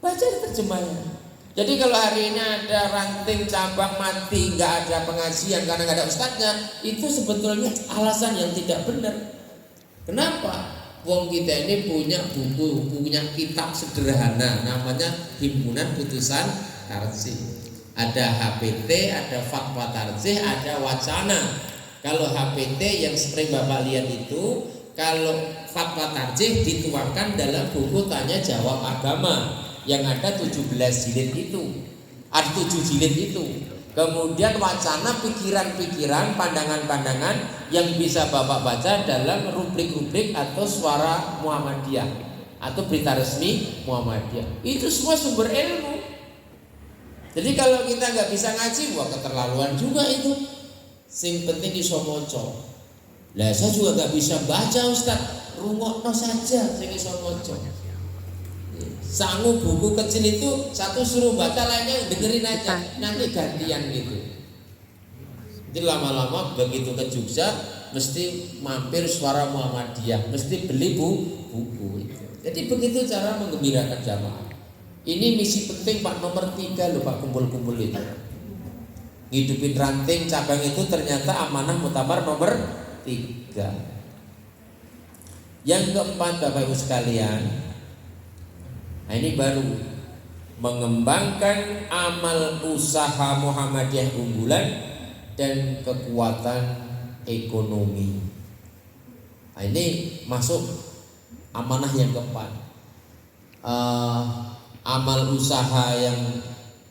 Baca terjemahnya. Jadi kalau hari ini ada ranting cabang mati, nggak ada pengajian karena nggak ada ustadznya, itu sebetulnya alasan yang tidak benar. Kenapa? Wong kita ini punya buku, punya kitab sederhana, namanya Himpunan Putusan Tarjih. Ada HPT, ada Fatwa Tarjih, ada Wacana. Kalau HPT yang sering Bapak lihat itu, kalau Fatwa Tarjih dituangkan dalam buku Tanya Jawab Agama yang ada 17 jilid itu, ada 7 jilid itu. Kemudian Wacana pikiran-pikiran, pandangan-pandangan yang bisa Bapak baca dalam rubrik-rubrik atau Suara Muhammadiyah atau Berita Resmi Muhammadiyah. Itu semua sumber ilmu. Jadi kalau kita nggak bisa ngaji, wah keterlaluan juga itu. Sing penting iso maca. Lah saya juga nggak bisa baca Ustaz, rungokno saja sing iso maca. Sangu buku kecil itu satu suruh baca, lainnya dengerin aja, nanti gantian gitu. Jadi lama-lama begitu ke Jogja mesti mampir Suara Muhammadiyah, mesti beli buku itu. Jadi begitu cara menggembirakan jamaah. Ini misi penting Pak, nomor 3 loh Pak, kumpul-kumpul itu. Ngidupin ranting cabang itu ternyata amanah muktamar nomor 3. Yang keempat Bapak Ibu sekalian, nah ini baru mengembangkan amal usaha Muhammadiyah unggulan dan kekuatan ekonomi. Nah ini masuk amanah yang keempat. Amal usaha yang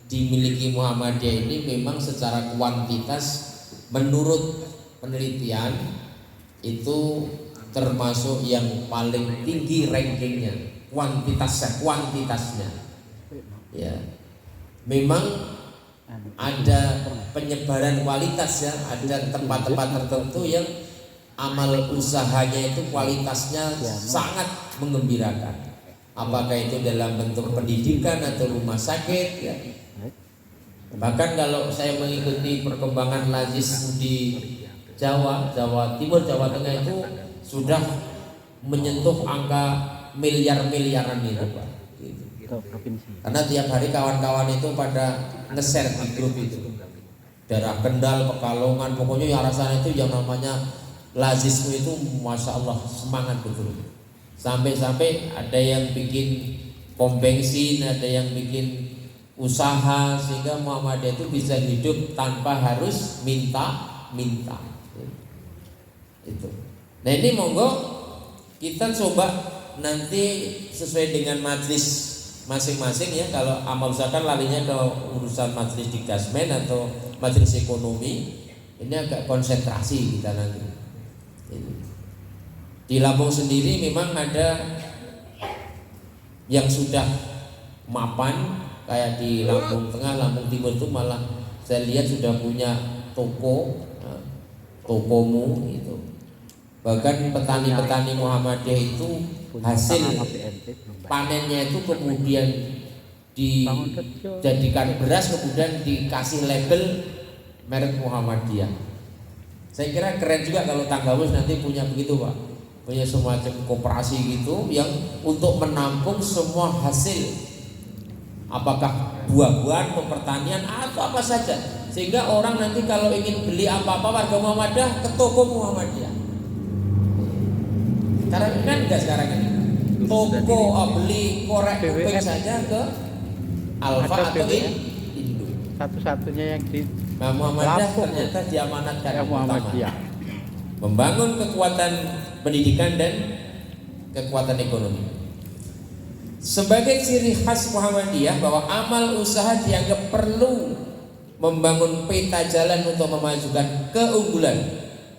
dimiliki Muhammadiyah ini memang secara kuantitas menurut penelitian itu termasuk yang paling tinggi rankingnya, kuantitasnya. Ya, memang ada penyebaran kualitas ya, ada tempat-tempat tertentu yang amal usahanya itu kualitasnya sangat menggembirakan. Apakah itu dalam bentuk pendidikan atau rumah sakit ya. Bahkan kalau saya mengikuti perkembangan Lazis di Jawa Timur, Jawa Tengah itu sudah menyentuh angka miliar-miliaran itu Pak. Gitu. Karena tiap hari kawan-kawan itu pada nge-share di grup itu. Daerah Kendal, Pekalongan, pokoknya yang rasanya itu yang namanya Lazismu itu Masya Allah semangat betul. Sampai-sampai ada yang bikin pom bensin, ada yang bikin usaha sehingga Muhammadiyah itu bisa hidup tanpa harus minta. Itu. Nah ini monggo kita coba nanti sesuai dengan majelis masing-masing ya. Kalau amal usaha kan larinya ke urusan majelis di Gasmen atau majelis ekonomi. Ini agak konsentrasi kita nanti. Di Lampung sendiri memang ada yang sudah mapan, kayak di Lampung Tengah, Lampung Timur itu malah saya lihat sudah punya tokomu itu. Bahkan petani-petani Muhammadiyah itu hasil panennya itu kemudian dijadikan beras, kemudian dikasih label merek Muhammadiyah. Saya kira keren juga kalau Tanggawus nanti punya begitu Pak, punya semacam koperasi gitu yang untuk menampung semua hasil, apakah buah-buahan atau pertanian atau apa saja, sehingga orang nanti kalau ingin beli apa-apa warga Muhammadiyah ke toko Muhammadiyah. Karena kan enggak sekarang ini toko beli korek kuping saja ke Alfa atau Indo. Satu-satunya yang di Muhammadiyah ternyata diamanatkan Muhammadiyah membangun kekuatan pendidikan dan kekuatan ekonomi. Sebagai ciri khas Muhammadiyah bahwa amal usaha dianggap perlu membangun peta jalan untuk memajukan keunggulan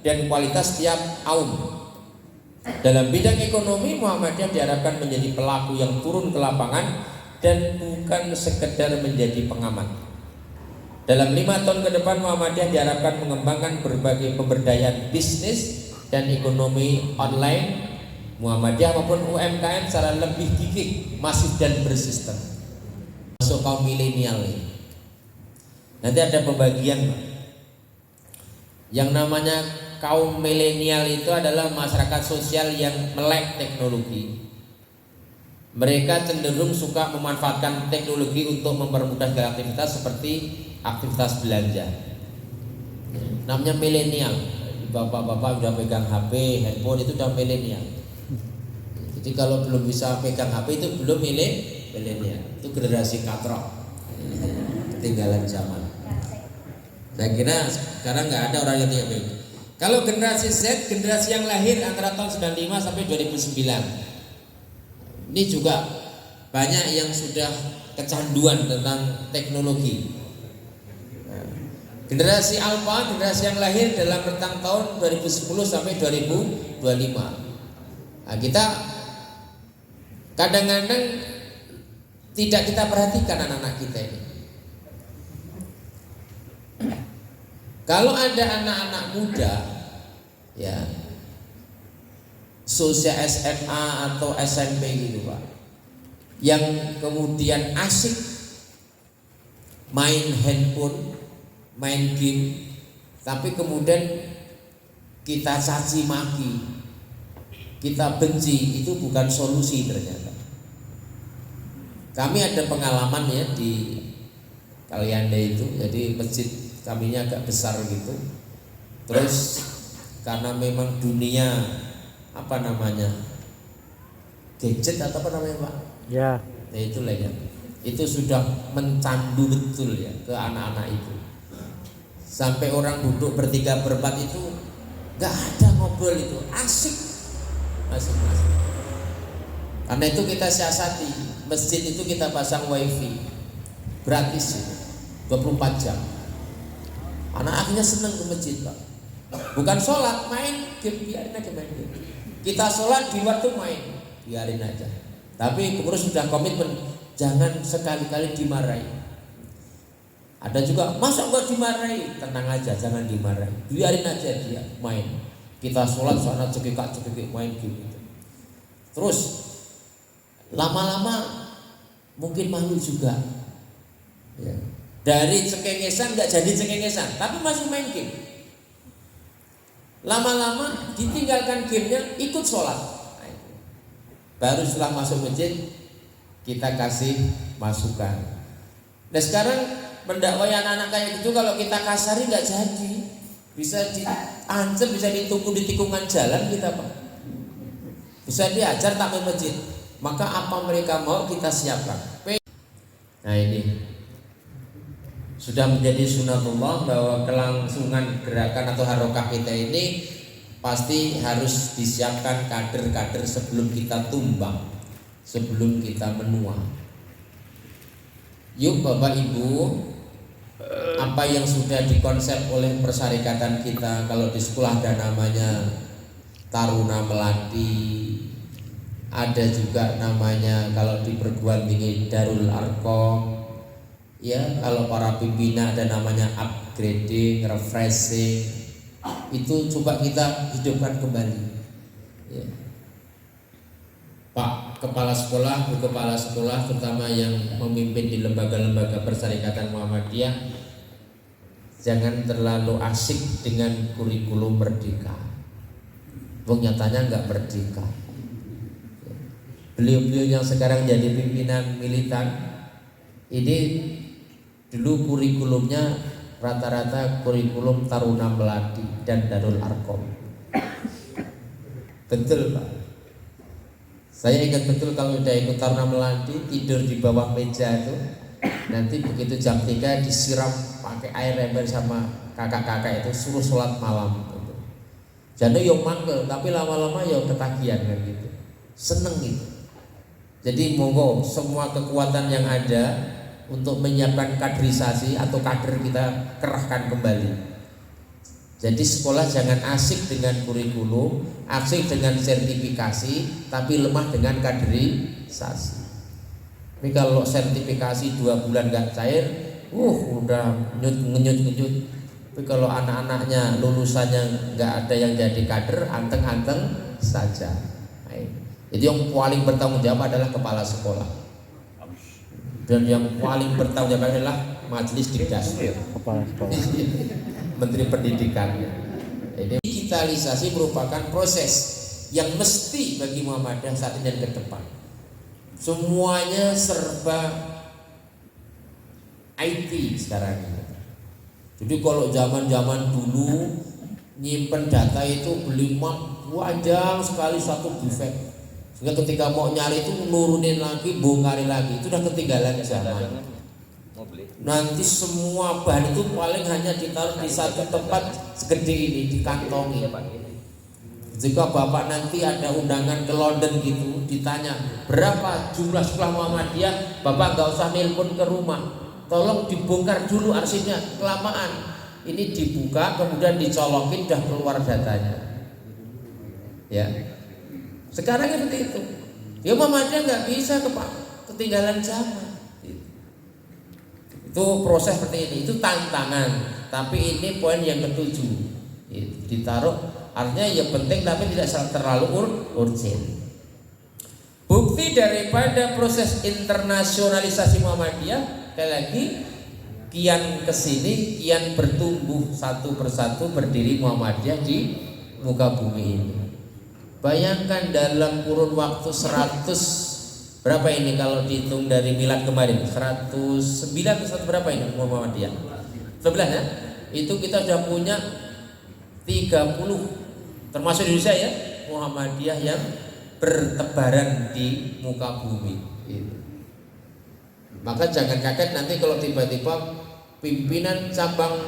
dan kualitas tiap kaum. Dalam bidang ekonomi, Muhammadiyah diharapkan menjadi pelaku yang turun ke lapangan dan bukan sekedar menjadi pengamat. Dalam 5 tahun ke depan Muhammadiyah diharapkan mengembangkan berbagai pemberdayaan bisnis dan ekonomi online Muhammadiyah maupun UMKM secara lebih gigih, masif dan bersistem. Masuk kaum milenial ini. Nanti ada pembagian. Yang namanya kaum milenial itu adalah masyarakat sosial yang melek teknologi. Mereka cenderung suka memanfaatkan teknologi untuk mempermudah segala aktivitas seperti aktivitas belanja. Namanya milenial. Bapak-bapak udah pegang HP, handphone itu udah milenial. Jadi kalau belum bisa pegang HP itu belum milenial. Itu generasi katrok. Ketinggalan zaman. Saya kira sekarang nggak ada orang yang tinggal begitu. Kalau generasi Z, generasi yang lahir antara tahun 95 sampai 2009. Ini juga banyak yang sudah kecanduan tentang teknologi. Generasi Alpha, generasi yang lahir dalam rentang tahun 2010 sampai 2025. Nah, kita kadang-kadang tidak kita perhatikan anak-anak kita ini. Kalau ada anak-anak muda, ya, seusia SMA atau SMP gitu Pak, yang kemudian asik main handphone, main game, tapi kemudian kita caci maki, kita benci, itu bukan solusi ternyata. Kami ada pengalaman ya di Kalianda itu, jadi masjid kaminya agak besar gitu. Terus karena memang dunia apa namanya gadget atau apa namanya Pak? Ya. Nah itulah ya. Itu sudah mencandu betul ya ke anak-anak itu. Sampai orang duduk bertiga berempat itu nggak ada ngobrol itu, asik masing-masing. Karena itu kita siasati, masjid itu kita pasang wifi gratis itu, 24 jam. Anak akhirnya senang ke masjid Pak. Bukan sholat, main game, biarin aja main game. Kita sholat di waktu main, biarin aja. Tapi kemudian sudah komitmen, jangan sekali-kali dimarahi. Ada juga, masa enggak dimarahi? Tenang aja, jangan dimarahi. Biarin aja dia main. Kita sholat sana cekik-cekik main game gitu. Terus lama-lama mungkin malu juga. Ya. Dari cengengesan nggak jadi cengengesan, tapi masih main game. Lama-lama ditinggalkan gamenya, ikut sholat. Baru setelah masuk masjid kita kasih masukan. Nah sekarang mendakwai anak-anak kayak gitu kalau kita kasari nggak jadi, bisa diancam, bisa ditunggu di tikungan jalan kita Pak. Bisa diajar takmir masjid. Maka apa mereka mau kita siapkan. Nah ini sudah menjadi sunatullah bahwa kelangsungan gerakan atau harokah kita ini pasti harus disiapkan kader-kader sebelum kita tumbang, sebelum kita menua. Yuk Bapak Ibu, apa yang sudah dikonsep oleh persyarikatan kita, kalau di sekolah ada namanya Taruna Melati, ada juga namanya kalau di perguruan tinggi Darul Arkom. Ya, kalau para pimpinan ada namanya upgrading, refreshing. Itu coba kita hidupkan kembali. Ya. Pak Kepala Sekolah, Bu Kepala Sekolah, terutama yang memimpin di lembaga-lembaga persyarikatan Muhammadiyah, jangan terlalu asik dengan kurikulum merdeka. Nyatanya nggak merdeka. Beliau-beliau yang sekarang jadi pimpinan militan ini dulu kurikulumnya rata-rata kurikulum Taruna Melati dan Darul Arkom. Betul Pak. Saya ingat betul kalau udah ikut Taruna Melati, tidur di bawah meja itu, nanti begitu jam 3 disiram pakai air ember sama kakak-kakak itu, suruh sholat malam gitu. Jadi yang mangkel, tapi lama-lama ya ketagihan kan gitu. Seneng gitu. Jadi monggo semua kekuatan yang ada untuk menyiapkan kaderisasi atau kader kita kerahkan kembali. Jadi sekolah jangan asik dengan kurikulum, asik dengan sertifikasi, tapi lemah dengan kaderisasi. Tapi kalau sertifikasi 2 bulan nggak cair, udah ngenyut. Tapi kalau anak-anaknya lulusannya nggak ada yang jadi kader, anteng-anteng saja. Jadi yang paling bertanggung jawab adalah kepala sekolah. Dan yang paling bertanggung jawab adalah Majelis Dikdaswil, Kepala sekolah, Menteri Pendidikan. Ini digitalisasi merupakan proses yang mesti bagi Muhammadiyah saat ini dan ke depan. Semuanya serba IT sekarang ini. Jadi kalau zaman-zaman dulu nyimpen data itu beli map panjang sekali satu defect. Sehingga ketika mau nyari itu nurunin lagi, bongkarin lagi. Itu udah ketinggalan zaman. Nanti semua bahan itu paling hanya ditaruh di satu tempat segede ini, dikantongi. Jika Bapak nanti ada undangan ke London gitu, ditanya berapa jumlah sekolah Muhammadiyah, Bapak nggak usah nelpon ke rumah, tolong dibongkar dulu arsipnya, kelamaan. Ini dibuka kemudian dicolokin, dah keluar datanya. Ya, sekarang seperti itu. Ya Muhammadiyah nggak bisa ketinggalan zaman. Itu proses seperti ini, itu tantangan. Tapi ini poin yang ketujuh, ditaruh artinya ya penting tapi tidak terlalu urgent. Bukti daripada proses internasionalisasi Muhammadiyah, sekali lagi kian kesini kian bertumbuh satu persatu berdiri Muhammadiyah di muka bumi ini. Bayangkan dalam kurun waktu 100 berapa ini kalau dihitung dari milad kemarin? 109 atau berapa ini Muhammadiyah? 11 ya? Itu kita sudah punya 30 termasuk Indonesia ya, Muhammadiyah yang bertebaran di muka bumi. Maka jangan kaget nanti kalau tiba-tiba pimpinan cabang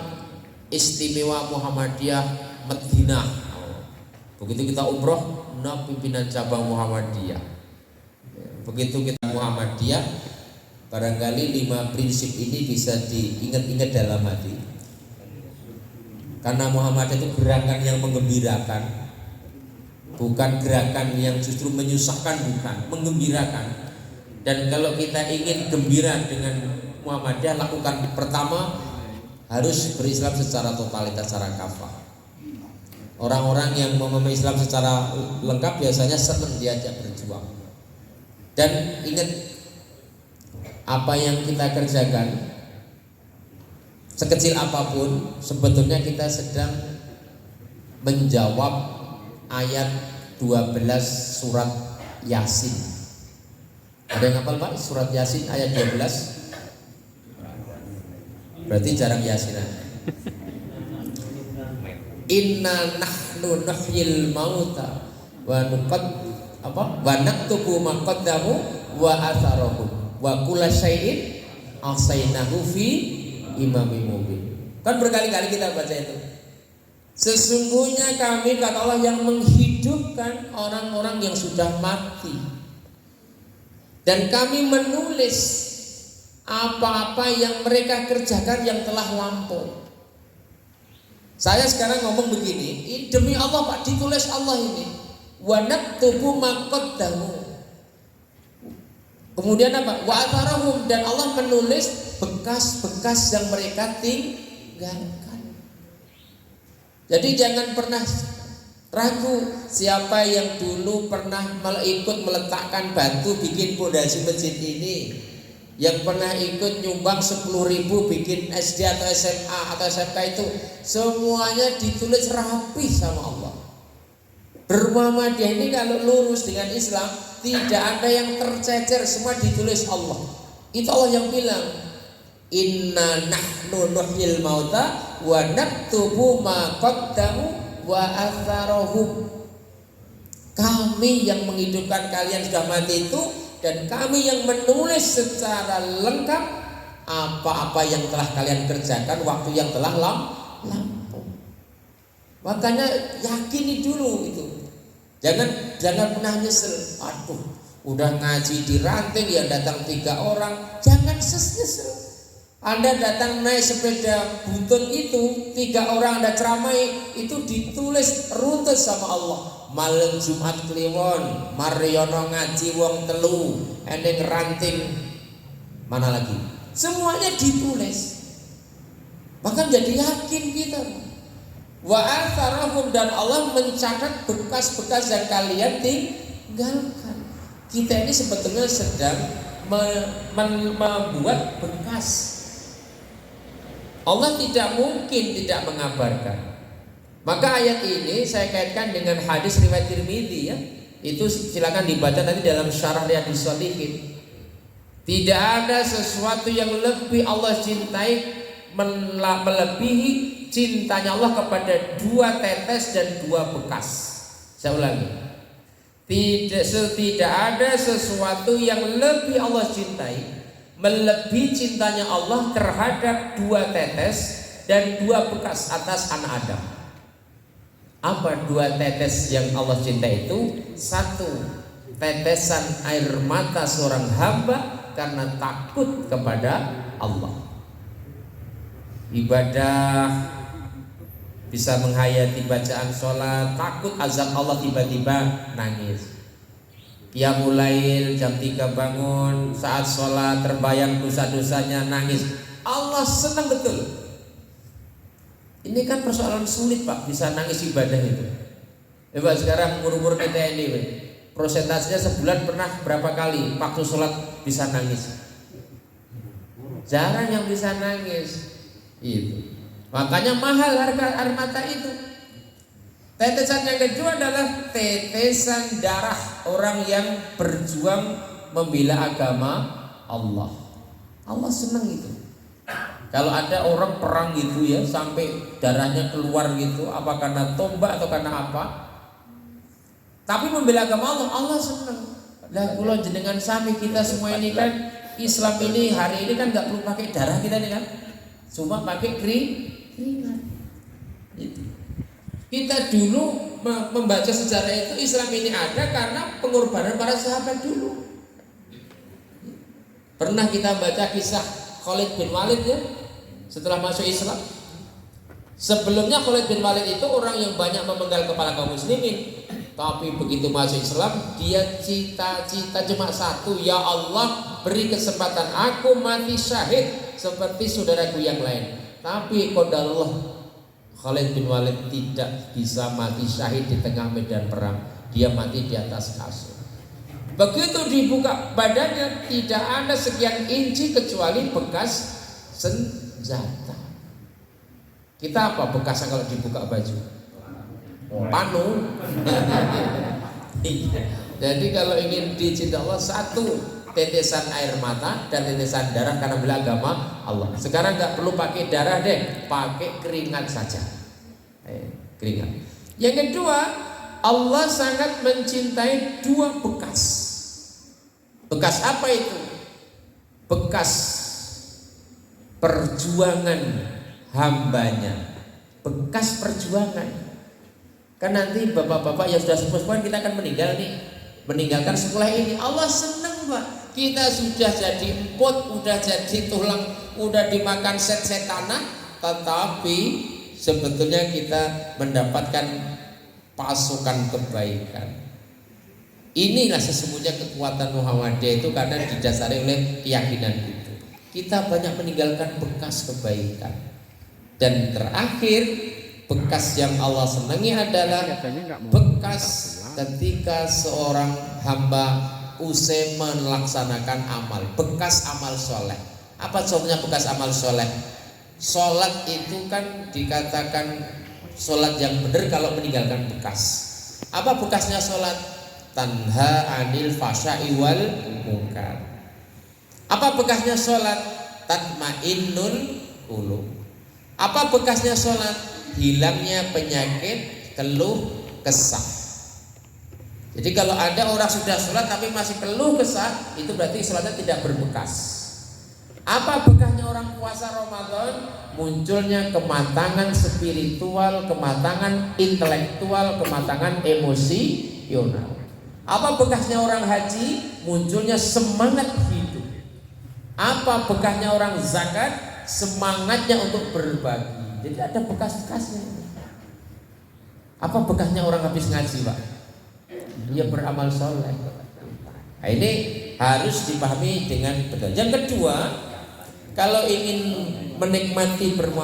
istimewa Muhammadiyah Madinah. Begitu kita umroh, nah pimpinan cabang Muhammadiyah. Begitu kita Muhammadiyah, barangkali 5 prinsip ini bisa diingat-ingat dalam hati. Karena Muhammadiyah itu gerakan yang menggembirakan, bukan gerakan yang justru menyusahkan, bukan, menggembirakan. Dan kalau kita ingin gembira dengan Muhammadiyah, lakukan pertama harus berislam secara totalitas, secara kafah. Orang-orang yang memahami Islam secara lengkap biasanya senang diajak berjuang. Dan ingat, apa yang kita kerjakan sekecil apapun sebetulnya kita sedang menjawab ayat 12 surat Yasin. Ada yang hafal Pak surat Yasin ayat 12? Berarti jarang Yasinan. Inna nahnu nuhyil mauta wa naktubu ma qaddamu wa atharahum wa kulla syai'in ahsaynahu fi imamin mubin. Kan berkali-kali kita baca itu. Sesungguhnya kami, kata Allah, yang menghidupkan orang-orang yang sudah mati. Dan kami menulis apa-apa yang mereka kerjakan yang telah lampau. Saya sekarang ngomong begini, demi Allah Pak, ditulis Allah ini. Wa naktubu ma qaddamu. Kemudian apa? Wa atharahum, dan Allah menulis bekas-bekas yang mereka tinggalkan. Jadi jangan pernah ragu siapa yang dulu pernah ikut meletakkan batu bikin pondasi masjid ini, yang pernah ikut nyumbang 10.000 bikin SD atau SMA atau SMK, itu semuanya ditulis rapi sama Allah. Bermuhammadiyah ini kalau lurus dengan Islam tidak ada yang tercecer, semua ditulis Allah. Itu Allah yang bilang, inna nahnu nuhyil mauta wa naktubu ma qaddamu wa atharahum. Kami yang menghidupkan kalian sudah mati itu, dan kami yang menulis secara lengkap apa-apa yang telah kalian kerjakan waktu yang telah lampau. Makanya yakini dulu itu. Jangan pernah nyesel. Aduh, udah ngaji di ranting yang datang 3 orang, jangan nyesel. Anda datang naik sepeda buntut itu, 3 orang Anda ceramai, itu ditulis runtut sama Allah. Malam Jumat Kliwon, Mariono ngaji wong telu, eneng ranting, mana lagi? Semuanya ditulis. Maka jadi yakin kita. Wa atharahum, dan Allah mencatat bekas-bekas yang kalian tinggalkan. Kita ini sebetulnya sedang membuat bekas. Allah tidak mungkin tidak mengabarkan. Maka ayat ini saya kaitkan dengan hadis riwayat Tirmidzi ya, Itu silakan dibaca nanti dalam syarah Riyadhus Shalihin. Tidak ada sesuatu yang lebih Allah cintai melebihi cintanya Allah kepada dua tetes dan dua bekas. Saya ulangi. Tidak ada sesuatu yang lebih Allah cintai melebihi cintanya Allah terhadap dua tetes dan dua bekas atas anak Adam. Apa dua tetes yang Allah cintai itu? Satu, tetesan air mata seorang hamba karena takut kepada Allah. Ibadah, bisa menghayati bacaan sholat, takut azab Allah, tiba-tiba nangis. Qiyamul lail jam 3 bangun, saat sholat terbayang dosa-dosanya, nangis. Allah senang betul. Ini kan persoalan sulit Pak, bisa nangis ibadah itu. Coba sekarang umur kita ini, prosentasenya sebulan pernah berapa kali waktu sholat bisa nangis? Jarang yang bisa nangis. Itu. Makanya mahal harga air mata itu. Tetesan yang kedua adalah tetesan darah orang yang berjuang membela agama Allah. Allah senang itu. Kalau ada orang perang gitu ya, sampai darahnya keluar gitu, apa karena tombak atau karena apa? Tapi membela agama Allah, Allah senang. Lah kula jenengan sami kita semua ini kan Islam ini hari ini kan nggak perlu pakai darah kita nih kan, cuma pakai keringat. Gitu. Kita dulu membaca sejarah itu Islam ini ada karena pengorbanan para sahabat dulu. Pernah kita baca kisah Khalid bin Walid ya, setelah masuk Islam. Sebelumnya Khalid bin Walid itu orang yang banyak memenggal kepala kaum muslimin. Tapi begitu masuk Islam, dia cita-cita cuma satu, ya Allah beri kesempatan aku mati syahid seperti saudaraku yang lain. Tapi qadarullah, Khalid bin Walid tidak bisa mati syahid di tengah medan perang. Dia mati di atas kasur. Begitu dibuka badannya, tidak ada sekian inci kecuali bekas senjata. Kita apa bekasnya kalau dibuka baju? Panu. Jadi kalau ingin dicintai Allah, satu, tetesan air mata dan tetesan darah karena bela agama Allah. Sekarang nggak perlu pakai darah deh, pakai keringat saja. Keringat. Yang kedua, Allah sangat mencintai dua bekas. Bekas apa itu? Bekas perjuangan hambanya. Bekas perjuangan. Kan nanti bapak-bapak yang sudah sepuh-sepuh kita akan meninggal nih, meninggalkan sekolah ini. Allah senang Pak. Kita sudah jadi emput, udah jadi tulang, udah dimakan set-set tanah, tetapi sebetulnya kita mendapatkan pasukan kebaikan. Inilah sesungguhnya kekuatan Muhammadiyah itu karena didasari oleh keyakinan itu. Kita banyak meninggalkan bekas kebaikan. Dan terakhir, bekas yang Allah senangi adalah bekas ketika seorang hamba usai melaksanakan amal, bekas amal soleh. Apa contohnya bekas amal soleh? Sholat itu kan dikatakan sholat yang benar kalau meninggalkan bekas. Apa bekasnya sholat? Tanha anil fasya'i wal munkar. Apa bekasnya sholat? Tatmainnul qulub. Apa bekasnya sholat? Hilangnya penyakit keluh kesah. Jadi kalau ada orang sudah sholat tapi masih keluh kesah, itu berarti sholatnya tidak berbekas. Apa bekasnya orang puasa Ramadan? Munculnya kematangan spiritual, kematangan intelektual, kematangan emosional. Apa bekasnya orang haji? Munculnya semangat hidup. Apa bekasnya orang zakat? Semangatnya untuk berbagi. Jadi ada bekas-bekasnya. Apa bekasnya orang habis ngaji Pak? Dia beramal soleh. Nah, ini harus dipahami dengan betul. Yang kedua, kalau ingin menikmati bermuamalah